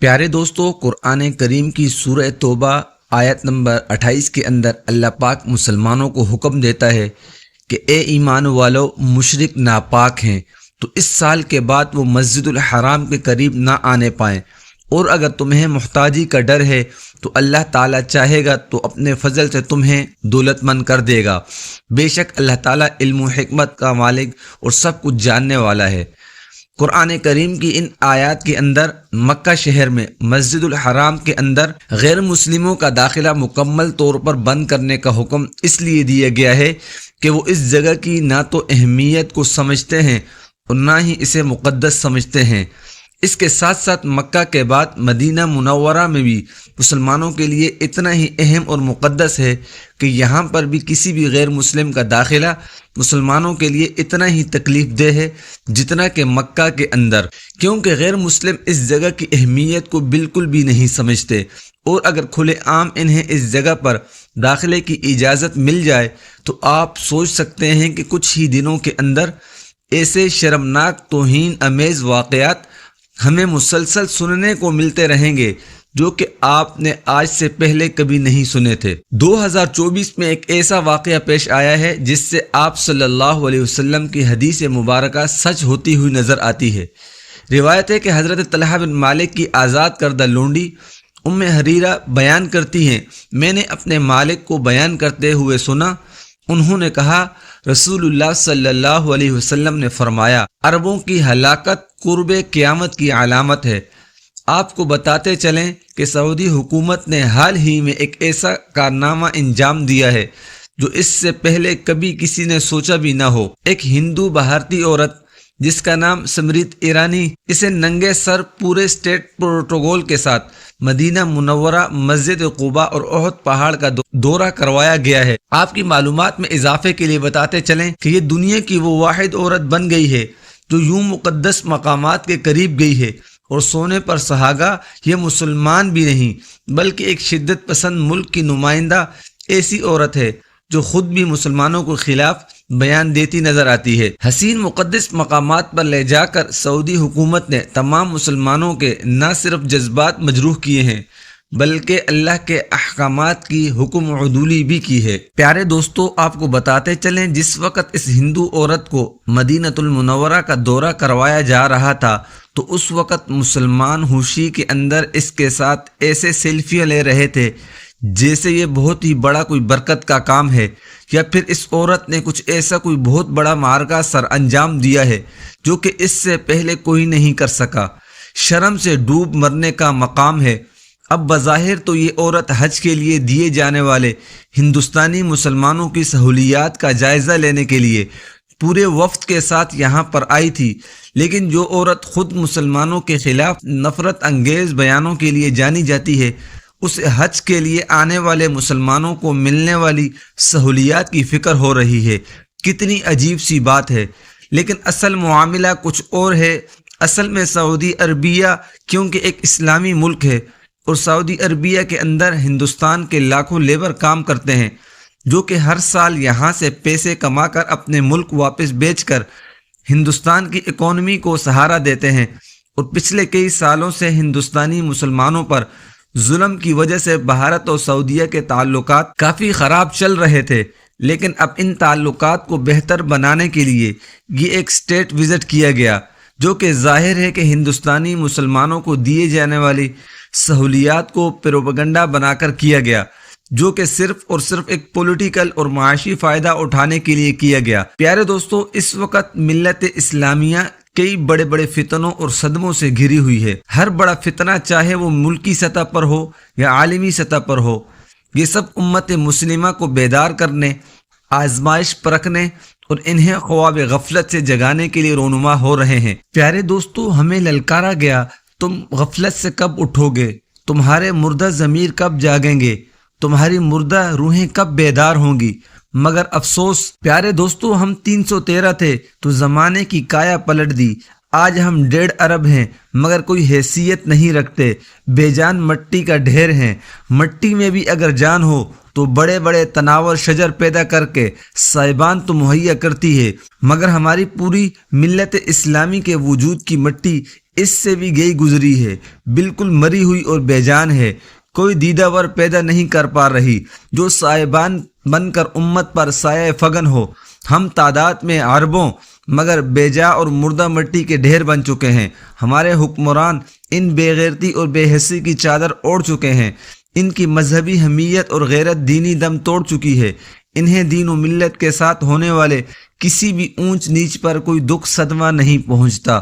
پیارے دوستو، قرآن کریم کی سورہ توبہ آیت نمبر 28 کے اندر اللہ پاک مسلمانوں کو حکم دیتا ہے کہ اے ایمان والو، مشرک ناپاک ہیں تو اس سال کے بعد وہ مسجد الحرام کے قریب نہ آنے پائیں، اور اگر تمہیں محتاجی کا ڈر ہے تو اللہ تعالیٰ چاہے گا تو اپنے فضل سے تمہیں دولت مند کر دے گا۔ بے شک اللہ تعالیٰ علم و حکمت کا مالک اور سب کچھ جاننے والا ہے۔ قرآن کریم کی ان آیات کے اندر مکہ شہر میں مسجد الحرام کے اندر غیر مسلموں کا داخلہ مکمل طور پر بند کرنے کا حکم اس لیے دیا گیا ہے کہ وہ اس جگہ کی نہ تو اہمیت کو سمجھتے ہیں اور نہ ہی اسے مقدس سمجھتے ہیں۔ اس کے ساتھ ساتھ مکہ کے بعد مدینہ منورہ میں بھی مسلمانوں کے لیے اتنا ہی اہم اور مقدس ہے کہ یہاں پر بھی کسی بھی غیر مسلم کا داخلہ مسلمانوں کے لیے اتنا ہی تکلیف دہ ہے جتنا کہ مکہ کے اندر، کیونکہ غیر مسلم اس جگہ کی اہمیت کو بالکل بھی نہیں سمجھتے، اور اگر کھلے عام انہیں اس جگہ پر داخلے کی اجازت مل جائے تو آپ سوچ سکتے ہیں کہ کچھ ہی دنوں کے اندر ایسے شرمناک توہین امیز واقعات ہمیں مسلسل سننے کو ملتے رہیں گے جو کہ آپ نے آج سے پہلے کبھی نہیں سنے تھے۔ 2024 میں ایک ایسا واقعہ پیش آیا ہے جس سے آپ صلی اللہ علیہ وسلم کی حدیث مبارکہ سچ ہوتی ہوئی نظر آتی ہے۔ روایت ہے کہ حضرت طلحہ بن مالک کی آزاد کردہ لونڈی ام حریرہ بیان کرتی ہیں، میں نے اپنے مالک کو بیان کرتے ہوئے سنا، انہوں نے کہا رسول اللہ صلی اللہ علیہ وسلم نے فرمایا، عربوں کی ہلاکت قرب قیامت کی علامت ہے۔ آپ کو بتاتے چلیں کہ سعودی حکومت نے حال ہی میں ایک ایسا کارنامہ انجام دیا ہے جو اس سے پہلے کبھی کسی نے سوچا بھی نہ ہو۔ ایک ہندو بھارتی عورت جس کا نام سمرت ایرانی، اسے ننگے سر پورے اسٹیٹ پروٹوکول کے ساتھ مدینہ منورہ، مسجد قباء اور احد پہاڑ کا دورہ کروایا گیا ہے۔ آپ کی معلومات میں اضافے کے لیے بتاتے چلیں کہ یہ دنیا کی وہ واحد عورت بن گئی ہے جو یوں مقدس مقامات کے قریب گئی ہے، اور سونے پر سہاگا یہ مسلمان بھی نہیں بلکہ ایک شدت پسند ملک کی نمائندہ ایسی عورت ہے جو خود بھی مسلمانوں کے خلاف بیان دیتی نظر آتی ہے۔ حسین مقدس مقامات پر لے جا کر سعودی حکومت نے تمام مسلمانوں کے نہ صرف جذبات مجروح کیے ہیں بلکہ اللہ کے احکامات کی حکم عدولی بھی کی ہے۔ پیارے دوستو، آپ کو بتاتے چلیں جس وقت اس ہندو عورت کو مدینہ المنورہ کا دورہ کروایا جا رہا تھا تو اس وقت مسلمان ہوشی کے اندر اس کے ساتھ ایسے سیلفیاں لے رہے تھے جیسے یہ بہت ہی بڑا کوئی برکت کا کام ہے، یا پھر اس عورت نے کچھ ایسا کوئی بہت بڑا معرکہ سر انجام دیا ہے جو کہ اس سے پہلے کوئی نہیں کر سکا۔ شرم سے ڈوب مرنے کا مقام ہے۔ اب بظاہر تو یہ عورت حج کے لیے دیے جانے والے ہندوستانی مسلمانوں کی سہولیات کا جائزہ لینے کے لیے پورے وفد کے ساتھ یہاں پر آئی تھی، لیکن جو عورت خود مسلمانوں کے خلاف نفرت انگیز بیانوں کے لیے جانی جاتی ہے، اسے حج کے لیے آنے والے مسلمانوں کو ملنے والی سہولیات کی فکر ہو رہی ہے۔ کتنی عجیب سی بات ہے، لیکن اصل معاملہ کچھ اور ہے۔ اصل میں سعودی عربیہ کیونکہ ایک اسلامی ملک ہے، اور سعودی عربیہ کے اندر ہندوستان کے لاکھوں لیبر کام کرتے ہیں جو کہ ہر سال یہاں سے پیسے کما کر اپنے ملک واپس بیچ کر ہندوستان کی اکانومی کو سہارا دیتے ہیں، اور پچھلے کئی سالوں سے ہندوستانی مسلمانوں پر ظلم کی وجہ سے بھارت اور سعودیہ کے تعلقات کافی خراب چل رہے تھے، لیکن اب ان تعلقات کو بہتر بنانے کے لیے یہ ایک اسٹیٹ وزٹ کیا گیا، جو کہ ظاہر ہے کہ ہندوستانی مسلمانوں کو دیے جانے والی سہولیات کو پروپیگنڈا بنا کر کیا گیا، جو کہ صرف اور صرف ایک پولیٹیکل اور معاشی فائدہ اٹھانے کے لیے کیا گیا۔ پیارے دوستو، اس وقت ملت اسلامیہ کئی بڑے بڑے فتنوں اور صدموں سے گھری ہوئی ہے۔ ہر بڑا فتنہ چاہے وہ ملکی سطح پر ہو یا عالمی سطح پر ہو، یہ سب امت مسلمہ کو بیدار کرنے، آزمائش پرکھنے اور انہیں خواب غفلت سے جگانے کے لیے رونما ہو رہے ہیں۔ پیارے دوستو، ہمیں للکارا گیا، تم غفلت سے کب اٹھو گے؟ تمہارے مردہ ضمیر کب جاگیں گے؟ تمہاری مردہ روحیں کب بیدار ہوں گی؟ مگر افسوس پیارے دوستو، ہم 313 تھے تو زمانے کی کایا پلٹ دی۔ آج ہم 1.5 ارب ہیں مگر کوئی حیثیت نہیں رکھتے، بے جان مٹی کا ڈھیر ہیں۔ مٹی میں بھی اگر جان ہو تو بڑے بڑے تناور شجر پیدا کر کے سائبان تو مہیا کرتی ہے، مگر ہماری پوری ملت اسلامی کے وجود کی مٹی اس سے بھی گئی گزری ہے، بالکل مری ہوئی اور بے جان ہے، کوئی دیداور پیدا نہیں کر پا رہی جو صاحبان بن کر امت پر سایہ فگن ہو۔ ہم تعداد میں اربوں مگر بے جا اور مردہ مٹی کے ڈھیر بن چکے ہیں۔ ہمارے حکمران ان بے غیرتی اور بے حسی کی چادر اوڑھ چکے ہیں، ان کی مذہبی حمیت اور غیرت دینی دم توڑ چکی ہے۔ انہیں دین و ملت کے ساتھ ہونے والے کسی بھی اونچ نیچ پر کوئی دکھ صدمہ نہیں پہنچتا۔